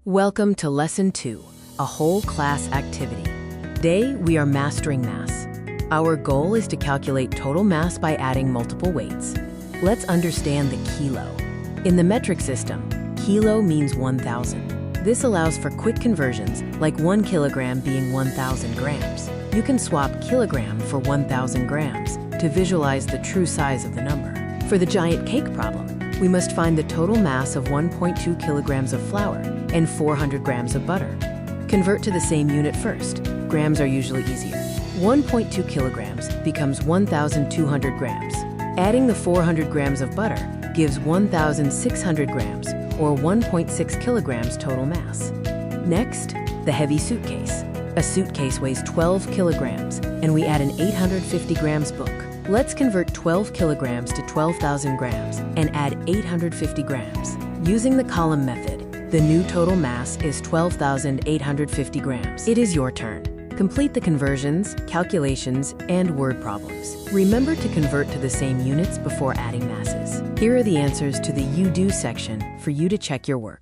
Welcome to Lesson 2, a whole class activity. Today, we are mastering mass. Our goal is to calculate total mass by adding multiple weights. Let's understand the kilo. In the metric system, kilo means 1,000. This allows for quick conversions, like 1 kilogram being 1,000 grams. You can swap kilogram for 1,000 grams to visualize the true size of the number. For the giant cake problem, we must find the total mass of 1.2 kilograms of flour and 400 grams of butter. Convert to the same unit first. Grams are usually easier. 1.2 kilograms becomes 1,200 grams. Adding the 400 grams of butter gives 1,600 grams, or 1.6 kilograms total mass. Next, the heavy suitcase. A suitcase weighs 12 kilograms, and we add an 850 grams book. Let's convert 12 kilograms to 12,000 grams and add 850 grams. Using the column method, the new total mass is 12,850 grams. It is your turn. Complete the conversions, calculations, and word problems. Remember to convert to the same units before adding masses. Here are the answers to the You Do section for you to check your work.